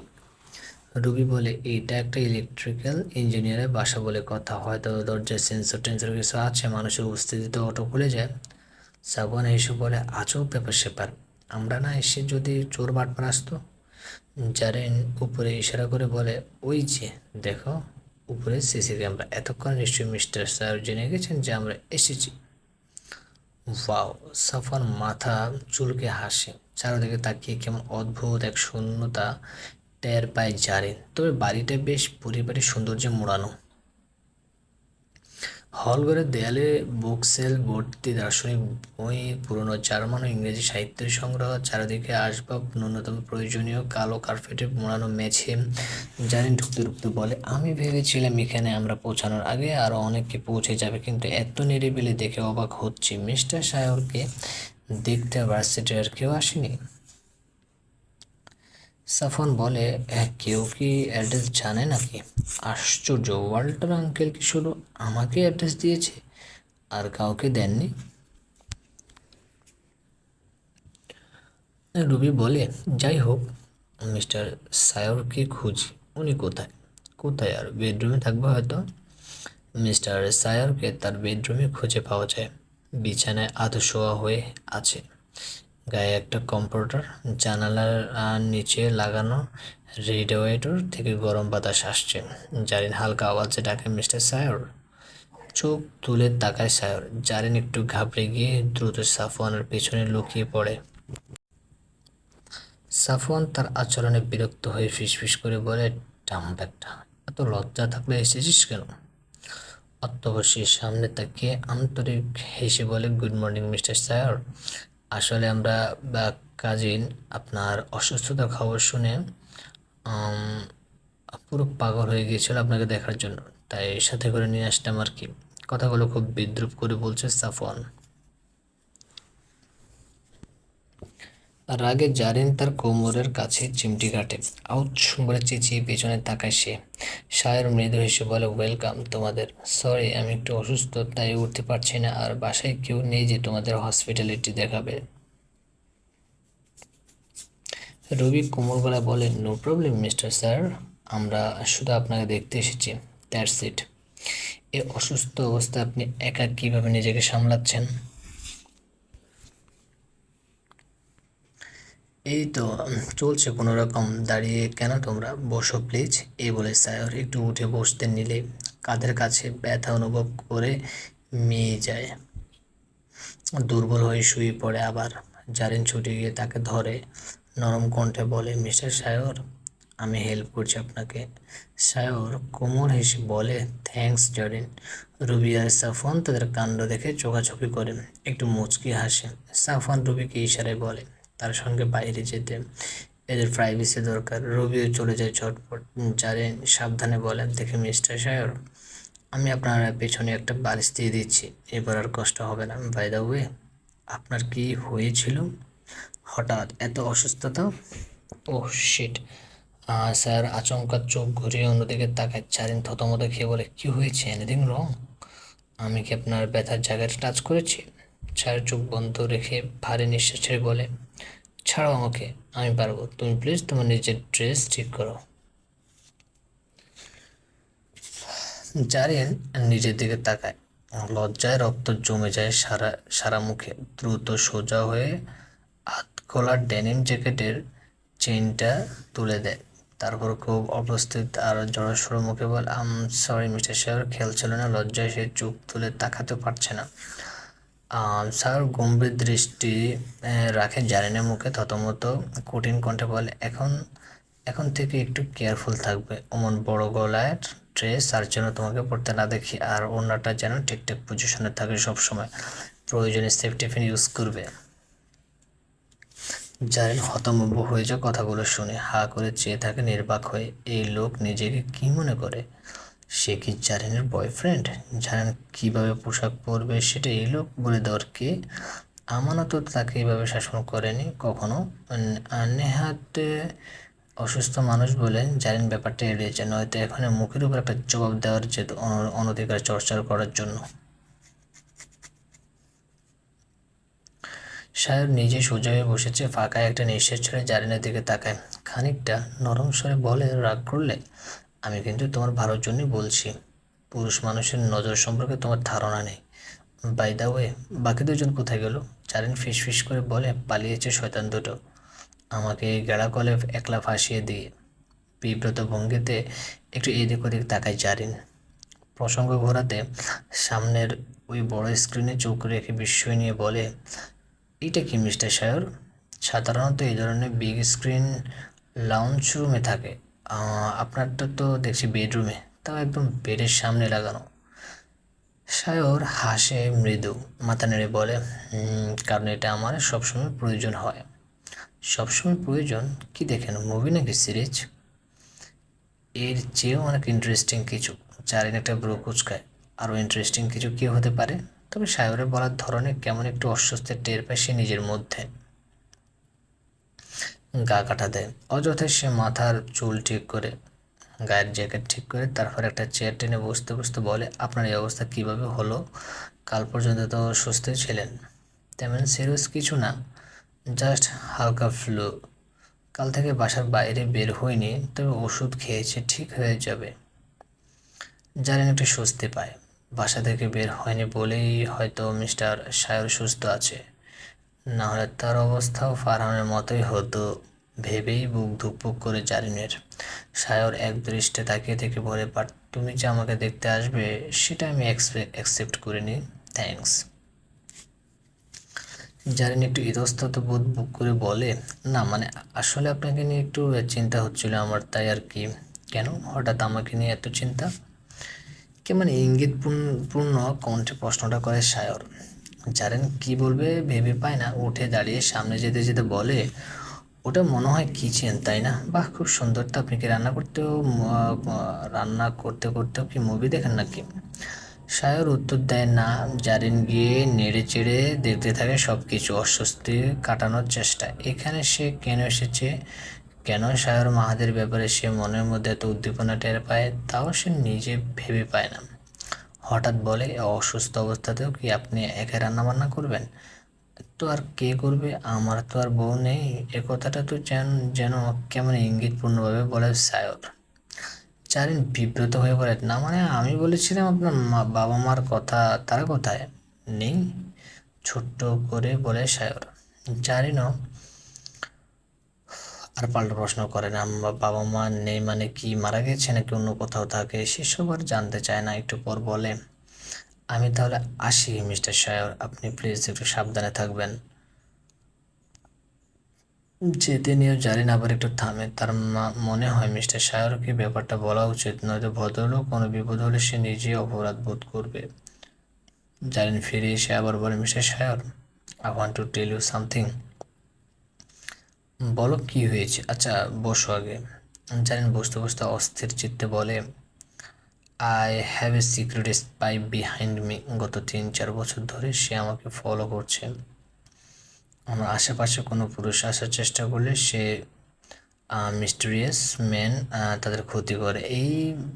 রুবি বলে, এইটা একটা ইলেকট্রিক্যাল ইঞ্জিনিয়ারের বাসা বলে কথা, হয়তো দরজায় সেন্সর টেন্সর কিছু আছে, মানুষের উপস্থিতিতে অটো খুলে যায়। সাফওয়ান এসে বলে, আজও ব্যাপার স্যাপার, আমরা না এসে যদি চোর বাটপার আসতো। জারিন উপরে ইশারা করে বলে, ওই যে দেখো উপরে সিসি ক্যামেরা, এতক্ষণ নিশ্চয়ই মিস্টার স্যার জেনে গেছেন যে আমরা এসেছি। ওয়াও! সাফওয়ান মাথা চুলকে হাসে। চারদিকে তাকিয়ে কেমন অদ্ভুত এক শূন্যতা টের পায় জারিন। তবে বাড়িটা বেশ পরিপাটি সৌন্দর্যে মোড়ানো। হলঘরের দেয়ালে বুকসেল ভর্তি দার্শনিক বই, পুরনো জার্মান ও ইংরেজি সাহিত্যের সংগ্রহ, চারিদিকে আসবাব, ন্যূনতম প্রয়োজনীয় কালো কার্পেটে মোড়ানো মেঝে। জারিন ঢুকতে ঢুকতে বলে, আমি ভেবেছিলাম এখানে আমরা পৌঁছানোর আগে আরও অনেকে পৌঁছে যাবে, কিন্তু এত নিরিবিলি দেখে অবাক হচ্ছি। মিস্টার সায়রকে দেখতে ভার্সিটির আর কেউ আসেনি? সাফওয়ান বলে, কেউ কি অ্যাড্রেস জানে নাকি? আশ্চর্য, ওয়াল্টার আঙ্কেল কি শুধু আমাকে অ্যাড্রেস দিয়েছে আর কাউকে দেননি? রুবি বলে, যাই হোক, মিস্টার সায়রকে খুঁজি, উনি কোথায়? কোথায় আর, বেডরুমে থাকবে হয়তো। মিস্টার সায়রকে তার বেডরুমে খুঁজে পাওয়া যায়। বিছানায় আধো শোয়া হয়ে আছে, গায়ে একটা কম্পিউটার, জানালার নিচে লাগানো রেডিয়েটর থেকে গরম বাতাস আসছে। জারিন হালকা আওয়াজে ডাকে, মিস্টার সায়র। চোখ তুলে তাকায় সায়র। জারিন একটু ঘাবড়ে গিয়ে দ্রুত সাফওয়ানের পেছনে লুকিয়ে পড়ে। সাফওয়ান তার আচরণে বিরক্ত হয়ে ফিসফিস করে বলে, ডাম্ব একটা, এত লজ্জা থাকলে এসেছিস কেন? অত্যবশ্যই সামনে তাকিয়ে আন্তরিক হেসে বলে, গুড মর্নিং মিস্টার সায়র। আসলে আমরা কাজিন আপনার অসুস্থতার খবর শুনে পুরো পাগল হয়ে গিয়েছিল আপনাকে দেখার জন্য, তাই সাথে করে নিয়ে আসলাম আর কি। কথাগুলো খুব বিদ্রুপ করে বলছে সাফওয়ান। রাগে জারিন তার কোমরের কাছে চিমটি কাটে। আউচ বলে চেঁচিয়ে পেছনে তাকায় সে। সায়র মৃদু হেসে বলে, ওয়েলকাম তোমাদের। সরি, আমি একটু অসুস্থ, তাই উঠতে পারছি না, আর বাসায় কেউ নেই যে তোমাদের হসপিটালিটি দেখাবে। রবি কোমল গলায় বলে, নো প্রবলেম মিস্টার স্যার, আমরা শুধু আপনাকে দেখতে এসেছি, দ্যাটস ইট। এ অসুস্থ অবস্থায় আপনি একা কীভাবে নিজেকে সামলাচ্ছেন? এই তো চলছে কোনো রকম। দাঁড়িয়ে কেন তোমরা, বসো প্লিজ। এই বলে সায়র একটু উঠে বসতে নিলে কাঁধের কাছে ব্যথা অনুভব করে মেয়ে যায়, দুর্বল হয়ে শুয়ে পড়ে। আবার জারিন ছুটে গিয়ে তাকে ধরে নরম কণ্ঠে বলে, মিস্টার সায়র, আমি হেল্প করছি আপনাকে। সায়র কোমর হেসে বলে, থ্যাঙ্কস জারিন। রুবি আর সাফওয়ান তাদের কাণ্ড দেখে চোখাচোখি করে একটু মুচকি হাসে। সাফওয়ান রুবিকে ইশারায় বলে তার সঙ্গে বাইরে যেতে, এদের প্রাইভেসি দরকার। রবিও চলে যায় ঝটপট। জারিন সাবধানে বলে, দেখে মিস্টার সায়র, আমি আপনার পেছনে একটা বালিশ দিয়ে দিচ্ছি, এবার আর কষ্ট হবে না। বাই দ্য ওয়ে, আপনার কি হয়েছিল হঠাৎ এত অসুস্থতা? Oh shit. স্যার আচমকা চোখ ঘুরিয়ে অন্যদিকে তাকায়। জারিন থতমত খেয়ে বলে, কি হয়েছে, এনিথিং রং? আমি কি আপনার ব্যথার জায়গাটা টাচ করেছি? স্যার চোখ বন্ধ রেখে ভারী নিঃশ্বাস ছেড়ে বলে, ছাড়ো আমাকে, আমি পারবো, তুমি প্লিজ তোমার নিজের ড্রেস ঠিক করো। জারিন নিজের দিকে তাকায়, লজ্জায় রক্ত জমে যায় সারা সারা মুখে। দ্রুত সোজা হয়ে হাত খোলা ডেনিম জ্যাকেটের চেইনটা তুলে দেয়। তারপর খুব অপ্রস্তুত আর জড়সড় মুখে বলে, সরি মিস্টার সাহেব, খেয়াল ছিল না। লজ্জায় সে চোখ তুলে তাকাতে পারছে না। স্যার গম্ভীর দৃষ্টি রাখে জারিনের মুখে, থতমত কঠিন কণ্ঠে বলে, এখন এখন থেকে একটু কেয়ারফুল থাকবে। অমন বড় গলায় ড্রেস আর যেন তোমাকে পড়তে না দেখি, আর ওড়নাটা যেন ঠিকঠাক পজিশনে থাকে সবসময়। প্রয়োজনে সেফটি পিন ইউজ করবে। জারিন হতভম্ব হয়ে যায় কথাগুলো শুনে, হা করে চেয়ে থাকে নির্বাক হয়ে। এই লোক নিজেকে কি মনে করে? সে কি জারিনের বয়ফ্রেন্ড? জারিন কীভাবে পোশাক পরবে সেটা এই লোক বলে দেওয়ার কে? আমানত তাকে এইভাবে শাসন করেনি কখনো। নেহাত অসুস্থ মানুষ বলে জারিন ব্যাপারটা এড়িয়েছে, নয়তো এখন মুখের উপর একটা জবাব দেওয়ার যেত অনধিকার চর্চা করার জন্য। সায়র নিজে সোজা হয়ে বসেছে, ফাঁকা একটা নিঃশ্বাস ছেড়ে জারিনের দিকে তাকায়। খানিকটা নরম স্বরে বলে, রাগ করলে? আমি কিন্তু তোমার ভালোর জন্যই বলছি। পুরুষ মানুষের নজর সম্পর্কে তোমার ধারণা নেই। বাই দ্য ওয়ে, বাকি দুজন কোথায় গেল? জারিন ফিসফিস করে বলে, পালিয়েছে শয়তান দুটো, আমাকে এই গেড়া কলে একলা ফাঁসিয়ে দিয়ে। বিব্রত ভঙ্গিতে একটু এদিক ওদিক তাকায় জারিন। প্রসঙ্গ ঘোরাতে সামনের ওই বড় স্ক্রিনে চোখ রেখে বিস্ময় নিয়ে বলে, এটা কি মিস্টার সায়র? সাধারণত এই ধরনের বিগ স্ক্রিন লাউঞ্জ রুমে থাকে, আপনারটা তো দেখছি বেডরুমে, তাও একদম বেডের সামনে লাগানো। সায়র হাসে মৃদু, মাথা নেড়ে বলে, কারণ এটা আমার সবসময় প্রয়োজন হয়। সবসময় প্রয়োজন? কি দেখেন, মুভি নাকি সিরিজ? এর চেয়েও অনেক ইন্টারেস্টিং কিছু। জারিন একটা ব্রো কুচকায়, আরও ইন্টারেস্টিং কিছু কী হতে পারে? তবে সায়রের বলার ধরনে কেমন একটু অস্বস্তি টের পায় সে নিজের মধ্যে। গা কাটা দেয় অযথায় সে, মাথার চুল ঠিক করে, গায়ের জ্যাকেট ঠিক করে, তারপর একটা চেয়ার টেনে বসতে বসতে বলে, আপনার এই অবস্থা কীভাবে হলো? কাল পর্যন্ত তো সুস্থ ছিলেন। তেমন সিরিয়াস কিছু না, জাস্ট হালকা ফ্লু। কাল থেকে বাসার বাইরে বের হয়নি, তবে ওষুধ খেয়েছে, ঠিক হয়ে যাবে। জানেন একটু স্বস্তি পায়, বাসা থেকে বের হয়নি বলেই হয়তো মিস্টার সায়র সুস্থ আছে, না হলে তার অবস্থাও ফারহানের মতোই হতো ভেবেই বুক ধুকপুক করে জারিনের। সায়র এক দৃষ্টে তাকিয়ে থেকে বলে, বাট তুমি যে আমাকে দেখতে আসবে সেটা আমি অ্যাকসেপ্ট করিনি, থ্যাঙ্কস। জারিন একটু ইতস্তত বোধ বুক করে বলে, না মানে আসলে আপনাকে নিয়ে একটু চিন্তা হচ্ছিল আমার, তাই আর কি। কেন হঠাৎ আমাকে নিয়ে এত চিন্তা? কেমন ইঙ্গিতপূর্ণ কণ্ঠে প্রশ্নটা করে সায়র। জারেন কি বলবে ভেবে পায় না, উঠে দাঁড়িয়ে সামনে যেতে যেতে বলে, ওটা মনে হয় কিচেন তাই না? বাহ, খুব সুন্দর। তো আপনি কি রান্না করতে করতেও কি মুভি দেখেন নাকি? সায়র উত্তর দেয় না। জারিন গিয়ে নেড়ে চেড়ে দেখতে থাকে সব কিছু, অস্বস্তি কাটানোর চেষ্টা। এখানে সে কেন এসেছে, কেন সায়র মাহাদের ব্যাপারে সে মনের মধ্যে এত উদ্দীপনা টের পায়, তাও সে নিজে ভেবে পায় না। হঠাৎ বলে, অসুস্থ অবস্থাতেও কি আপনি একা রান্নাবান্না করবেন? তো আর কে করবে, আমার তো আর বউ নেই। এ কথাটা তো যেন যেন কেমন ইঙ্গিতপূর্ণভাবে বলে সায়র। জারিন বিব্রত হয়ে বলে, না মানে আমি বলেছিলাম আপনার বাবা মার কথা, তারা কোথায়? নেই, ছোট্ট করে বলে সায়র। জারিনও আর পাল্টা প্রশ্ন করে না। বাবা মা নেই মানে কি মারা গেছে নাকি অন্য কোথাও থাকে, সেসব আর জানতে চায় না। একটু পর বলে, আমি তাহলে আসি মিস্টার সায়র, আপনি প্লিজ একটু সাবধানে থাকবেন। যেতে নিয়েও জারিন আবার একটু থামে। তার মনে হয় মিস্টার সায়রকে ব্যাপারটা বলা উচিত, নয়তো ভদ্রলোক কোনো বিপদ হলে সে নিজেই অপরাধ বোধ করবে। জারিন ফিরে এসে আবার বলে, mister Sayor, I want to tell you something. বলো কি হয়েছে, আচ্ছা বসো আগে। জারিন বসতে বসতে অস্থির চিত্তে বলে, I have a secret spy behind me. গত 3-4 বছর ধরে সে আমাকে ফলো করছে। আমার আশেপাশে কোনো পুরুষ আসার চেষ্টা করলে সে মিস্টিরিয়াস ম্যান তাদের ক্ষতি করে। এই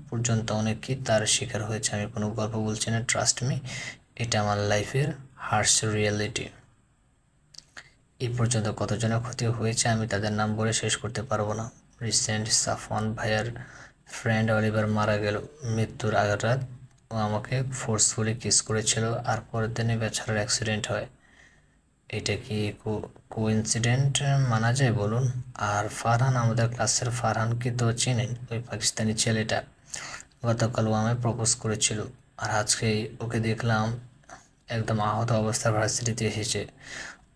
পর্যন্ত অনেকেই তার শিকার হয়েছে। আমি কোনো গল্প বলছি না, ট্রাস্ট মি, এটা আমার লাইফের হার্শ রিয়েলিটি। এই পর্যন্ত কতজনের ক্ষতি হয়েছে আমি তাদের নাম বলে শেষ করতে পারবো না। রিসেন্ট সাফওয়ান ভাইয়ার ফ্রেন্ড অলিভার মারা গেল। মৃত্যুর আগের রাত ও আমাকে ফোর্সফুলি কিস করেছিল, আর পরের দিনে বেচারার অ্যাক্সিডেন্ট হয়। এটা কি কোইন্সিডেন্ট মানা যায় বলুন? আর ফারহান, আমাদের ক্লাসের ফারহানকে তো চেনেন, ওই পাকিস্তানি ছেলেটা। গতকাল ও আমায় প্রপোজ করেছিল, আর আজকে ওকে দেখলাম একদম আহত অবস্থায় ভার্সিটিতে এসেছে।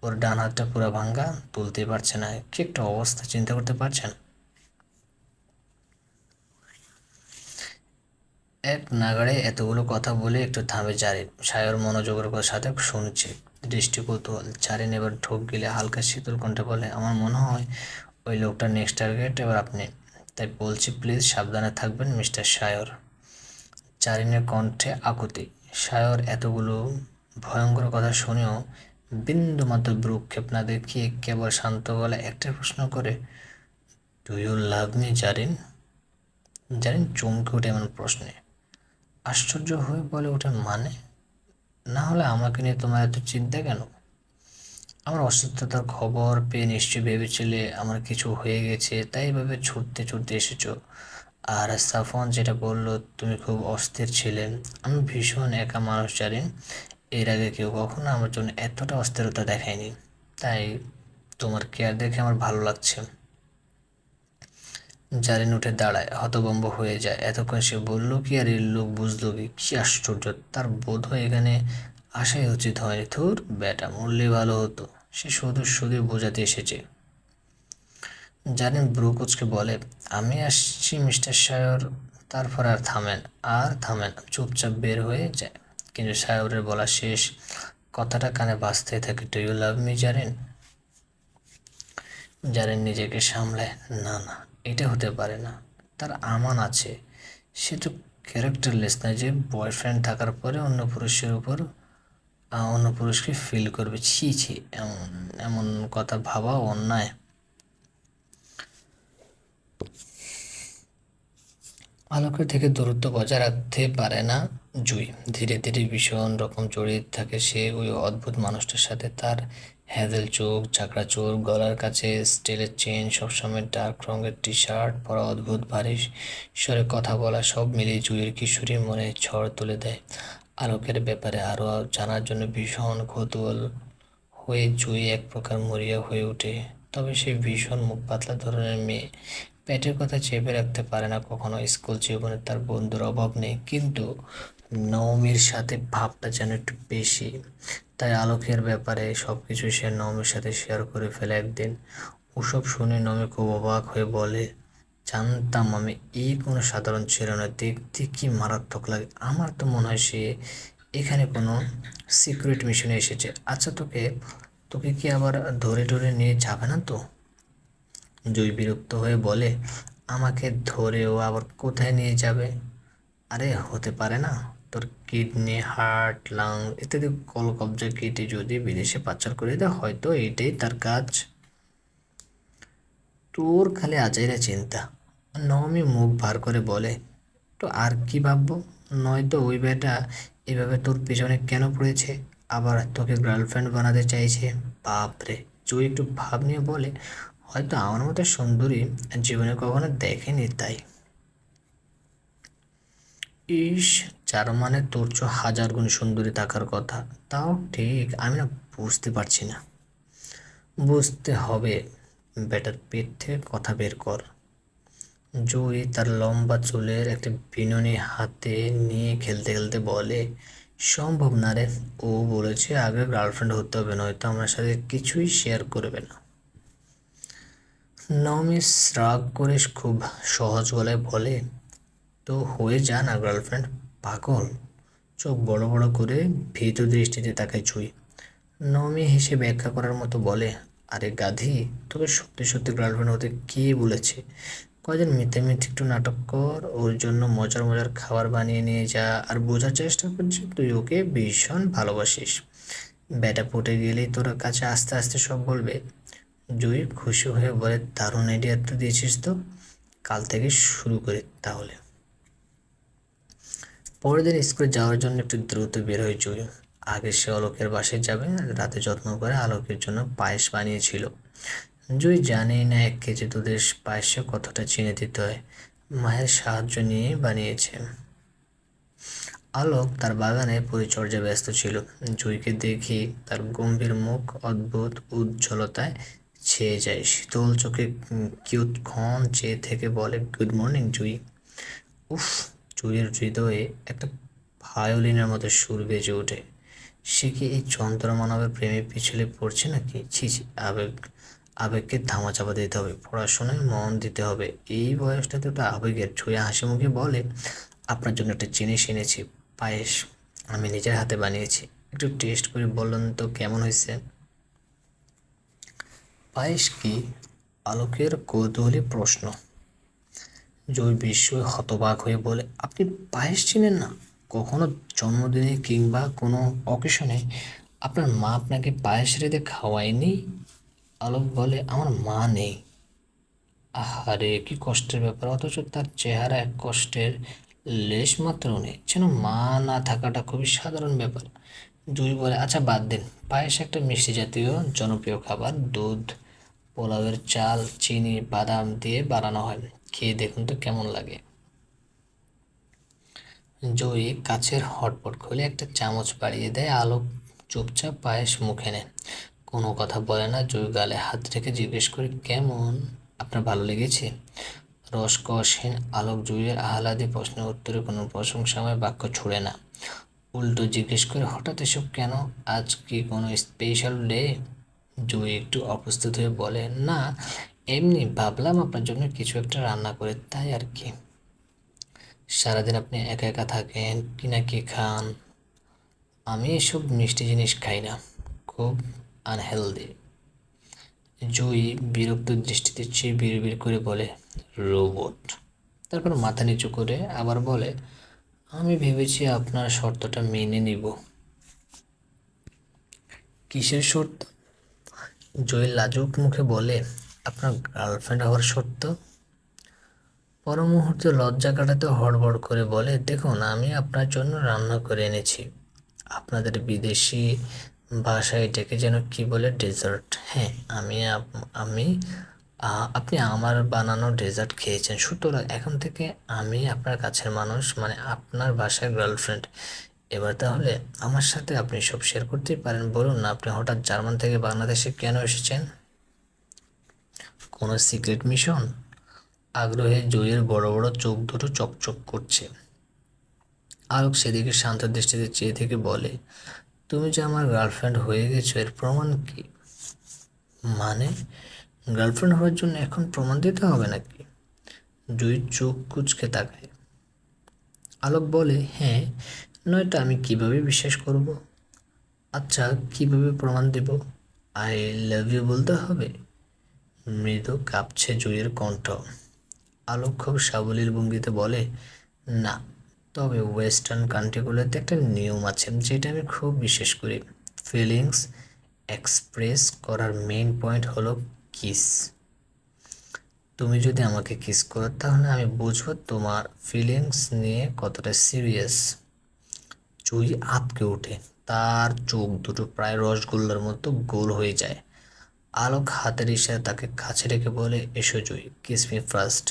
ওর ডান হাতটা পুরো ভাঙ্গা, তুলতেই পারছে না। কি একটা অবস্থা, চিন্তা করতে পারছেন? এক নাগাড়ে এতগুলো কথা বলে একটু থামে জারিন। সায়র মনোযোগের সাথে শুনছে, দৃষ্টি কৌতূহল। জারিন এবার ঢোক গিলে হালকা শীতল কণ্ঠে বলে, আমার মনে হয় ওই লোকটার নেক্সট টার্গেট এবার আপনি। তাই বলছি প্লিজ সাবধানে থাকবেন মিস্টার সায়র। জারিনের কণ্ঠে আকুতি। সায়র এতগুলো ভয়ঙ্কর কথা শুনেও বিন্দুমাত্র ভ্রুক্ষেপ না দেখিয়ে কেবল শান্ত গলায় একটা প্রশ্ন করে, do you love me Zarin? Zarin চমকে ওঠে এমন প্রশ্নে, আশ্চর্য হয়ে বলে ওঠে, মানে? না হলে আমাকে নিয়ে তোমার এত চিন্তা কেন? আমার অসুস্থতার খবর পেয়ে নিশ্চয়ই ভেবেছিলে আমার কিছু হয়ে গেছে, তাই এভাবে ছুটতে ছুটতে এসেছো। আর সাফওয়ান যেটা বললো, তুমি খুব অস্থির ছিলে। আমি ভীষণ একা মানুষ জানি, এর আগে কেউ কখনো আমার জন্য এতটা অস্থিরতা দেখায়নি। তাই তোমার কেয়ার দেখে আমার ভালো লাগছে। জারিন উঠে দাঁড়ায়, হতভম্ব হয়ে যায়। এতক্ষণ সে বলল কি আর এর লোক বুঝলো কি? কি আশ্চর্য! তার বোধ হয় এখানে আসাই উচিত হয়নি। ধুর বেটা, মরলে ভালো হতো। সে শুধু শুধু বোঝাতে এসেছে। জারিন ব্রু কুঁচকে বলে, আমি আসছি মিস্টার সায়র। তারপর আর থামেন, চুপচাপ বের হয়ে যায়। কিন্তু সায়রের বলা শেষ কথাটা কানে বাজতেই থাকে, do you love me Zarin? Zarin নিজেকে সামলায়, না না, এটা হতে পারে না। তার আমান আছে। সে তো ক্যারেক্টারলেস না যে বয়ফ্রেন্ড থাকার পরে অন্য পুরুষের উপর অন্য পুরুষকে ফিল করবে। ছি ছি, এমন এমন কথা ভাবাও অন্যায়। আলোকের থেকে দূরত্ব বজায় রাখতে পারে না জুই। ধীরে ধীরে ভীষণ রকম জড়িয়ে থাকে সে ওই অদ্ভুত মানুষটার সাথে। তার হ্যাজেল চোখ, চাকড়া চোখ, গলার কাছে স্টিলের চেন, সবসময় ডার্ক রঙের টি শার্ট পরা, অদ্ভুত ভারী স্বরে কথা বলা, সব মিলিয়ে জুইয়ের কিশোরী মনে ঝড় তুলে দেয়। আলোকের ব্যাপারে আরও জানার জন্য ভীষণ কৌতূহল হয়ে জুই এক প্রকার মরিয়া হয়ে ওঠে। তবে সে ভীষণ মুখ পাতলা ধরনের মেয়ে, পেটের কথা চেপে রাখতে পারে না কখনো। স্কুল জীবনে তার বন্ধুর অভাব নেই, কিন্তু নবমীর সাথে ভাবটা যেন একটু বেশি। তাই আলোকের ব্যাপারে সব কিছু সে নবমীর সাথে শেয়ার করে ফেলে একদিন। ওসব শুনে নবমী খুব অবাক হয়ে বলে, জানতাম আমি, এই কোনো সাধারণ ছিল না, দেখতে কি মারাত্মক লাগে। আমার তো মনে হয় সে এখানে কোনো সিক্রেট মিশনে এসেছে। আচ্ছা, তোকে তোকে কি আবার ধরে ধরে নিয়ে যাবে না তো? জুই বিরক্ত হয়ে বলে, আমাকে ধরে ও আবার কোথায় নিয়ে যাবে? আরে হতে পারে না। তোর কিডনি, হার্ট, লাং ইত্যাদি কলকব্জা কেটে যদি বিদেশে পাচার করে দেয়, হয়তো এইটাই তার কাজ। তোর খালি আজাইরা চিন্তা। নমি মুখ ভার করে বলে, তো আর কি ভাববো? নয়তো ওই বেটা এভাবে তোর পেছনে কেন পড়েছে, আবার তোকে গার্লফ্রেন্ড বানাতে চাইছে। বাপরে! জুই একটু ভাব নিয়ে বলে, হয়তো আমার মতো সুন্দরী জীবনে কখনো দেখেনি তাই। ইস, যার মানে তোর চেয়ে 1000 গুণ সুন্দরী থাকার কথা। তাও ঠিক, আমি না বুঝতে পারছি না। বুঝতে হবে। বেটার পেট থেকে কথা বের কর। জুই তার লম্বা চুলের একটা বিনুনি হাতে নিয়ে খেলতে খেলতে বলে, সম্ভব না রে। ও বলেছে আগে গার্লফ্রেন্ড হতে হবে, নয়তো আমার সাথে কিছুই শেয়ার করবে না। নমিস রাগ করে খুব সহজ গলায় বলে, তো হয়ে যা না গার্লফ্রেন্ড, পাগল। চোখ বড় বড় করে ভীত দৃষ্টিতে তাকায় ছুঁই। নমি হেসে ব্যাখ্যা করার মতো বলে, আরে গাধি, তোকে সত্যি সত্যি গার্লফ্রেন্ড হতে কে বলেছে? কয়দিন মিথ্যে মিথ্যে একটু নাটক কর, ওর জন্য মজার মজার খাবার বানিয়ে নিয়ে যা, আর বোঝার চেষ্টা করছি তুই ওকে ভীষণ ভালোবাসিস। ব্যাটা পটে গেলেই তোর কাছে আস্তে আস্তে সব বলবে। জুই খুশি হয়ে বলে, দারুণ আইডিয়া তো দিয়েছিস তো, কাল থেকে শুরু করি তাহলে। পরের দিন স্কুলে যাওয়ার জন্য একটু দ্রুত বের হয়ে জুই। আগে সে আলোকের বাসায় যাবে, রাতে যত্ন করে আলোকের জন্য পায়েস বানিয়েছিল। জুই জানেই না 1 কেজি দুধের পায়েসে কতটা চিনি দিতে হয়, মায়ের সাহায্য নিয়ে বানিয়েছে। আলোক তার বাগানে পরিচর্যায় ব্যস্ত ছিল। জুইকে দেখি তার গম্ভীর মুখ অদ্ভুত উজ্জ্বলতায় ছেয়ে যায়। শীতল চোখে কিয়ৎক্ষণ চেয়ে থেকে বলে, গুড মর্নিং জুই। উফ! জুইয়ের হৃদয়ে একটা ভায়োলিনের মতো সুর বেজে ওঠে। সে কি এই চন্দ্রমানবের প্রেমে পিছলে পড়ছে নাকি? ছি ছি! আবেগকে ধামাচাপা দিতে হবে, পড়াশোনায় মন দিতে হবে। এই বয়সটা তো একটা আবেগের। ছুঁয়ে হাসি মুখে বলে, আপনার জন্য একটা জিনিস এনেছি, পায়েস। আমি নিজের হাতে বানিয়েছি, একটু টেস্ট করে বলুন তো কেমন হয়েছে। পায়েস কি? আলোকের কৌতূহলী প্রশ্ন। জয় বিস্ময়ে হতবাক হয়ে বলে, আপনি পায়েস চিনেন না? কখনো জন্মদিনে কিংবা কোনো অকেশনে আপনার মা আপনাকে পায়েস রেঁধে খাওয়ায়নি? আলোক বলে, আমার মা নেই। আহারে, কি কষ্টের ব্যাপার! অথচ তার চেহারা এক কষ্টের লেশ মাত্র নেই, যেন মা না থাকাটা খুবই সাধারণ ব্যাপার। জুই বলে, আচ্ছা বাদ দিন, পায়েস একটা মিষ্টি জাতীয় জনপ্রিয় খাবার। দুধ, পোলাওয়ের চাল, চিনি, বাদাম দিয়ে বানানো হয়। খেয়ে দেখুন তো কেমন লাগে। জয়ী কাছের হটপট খুলে একটা চামচ বাড়িয়ে দেয়। আলোক চুপচাপ পায়েস মুখে নেয়, কোনো কথা বলে না। জয় গালে হাত রেখে জিজ্ঞেস করে, কেমন? আপনার ভালো লেগেছে? রসকসহীন আলোক জুইয়ের আহ্লাদে প্রশ্নের উত্তরে কোনো প্রশংসাময় বাক্য ছুড়ে না। উল্টো জিজ্ঞেস করে, হঠাৎ এসব কেন? আজ কি কোনো স্পেশাল ডে? জুই একটু অপ্রস্তুত হয়ে বলে, না, এমনি ভাবলাম আপনার জন্য কিছু একটা রান্না করে, তাই আর কি। সারাদিন আপনি একা একা থাকেন, কি না কি খান। আমি এসব মিষ্টি জিনিস খাই না, খুব আনহেলদি। জুই বিরক্ত দৃষ্টিতে চেয়ে বিড়বিড় করে বলে, রোবট। তারপর মাথা নিচু করে আবার বলে, আমি ভেবেছি আপনার শর্তটা মেনে নিব। কিসের শর্ত? জয় লাজুক মুখে বলে, আপনার গার্লফ্রেন্ড হওয়ার শর্ত। পর মুহূর্তে লজ্জা কাটাতে হড়বড় করে বলে, দেখুন, আমি আপনার জন্য রান্না করে এনেছি। আপনাদের বিদেশি ভাষায় এটাকে যেন কি বলে, ডেজার্ট। হ্যাঁ, আমি আপনি আমার বানানো ডেজার্ট খেয়েছেন, সুতরাং এখন থেকে আমি আপনার কাছের মানুষ, মানে আপনার বাসায় গার্লফ্রেন্ড। এবার তাহলে আমার সাথে আপনি সব শেয়ার করতেই পারেন। বলুন না, আপনি হঠাৎ জার্মান থেকে বাংলাদেশে কেন এসেছেন? কোনো সিক্রেট মিশন? আগ্রহে জয়ের বড় বড় চোখ দুটো চকচক করছে। আলোক সেদিকে শান্ত দৃষ্টিতে চেয়ে থেকে বলে, তুমি যে আমার গার্লফ্রেন্ড হয়ে গেছো, এর প্রমাণ কি? মানে, গার্লফ্রেন্ড হওয়ার জন্য এখন প্রমাণ দিতে হবে নাকি? জুই চোখ কুঁচকে তাকায়। আলোক বলে, হ্যাঁ, নয়তো আমি কিভাবে বিশ্বাস করব? আচ্ছা, কিভাবে প্রমাণ দেব? আই লাভ ইউ বলতে হবে? মৃদু কাঁপছে জুইয়ের কণ্ঠ। আলোক খুব সাবলীল ভঙ্গিতে বলে, না, তবে ওয়েস্টার্ন কান্ট্রিগুলোতে একটা নিয়ম আছে যেটা আমি খুব বিশ্বাস করি। ফিলিংস এক্সপ্রেস করার মেইন পয়েন্ট হলো কিস। তুমি যদি আমাকে কিস করো তাহলে আমি বুঝবো তোমার ফিলিংস নিয়ে কতটা সিরিয়াস। জুই আঁতকে ওঠে, তার চোখ দুটো প্রায় রসগোল্লার মতো গোল হয়ে যায়। আলোক হাতের ইশারায় তাকে কাছে রেখে বলে, এসো Jui, kiss me first,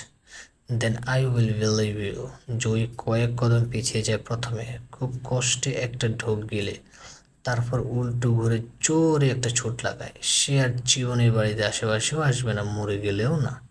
then I will believe you. Jui কয়েক কদম পিছিয়ে যায়, প্রথমে খুব কষ্টে একটা ঢোক গিলে, তারপর উল্টো ঘুরে জোরে একটা ছুট লাগায়। সে আর জীবনের বাড়িতে আশেপাশেও আসবে না, মরে গেলেও না।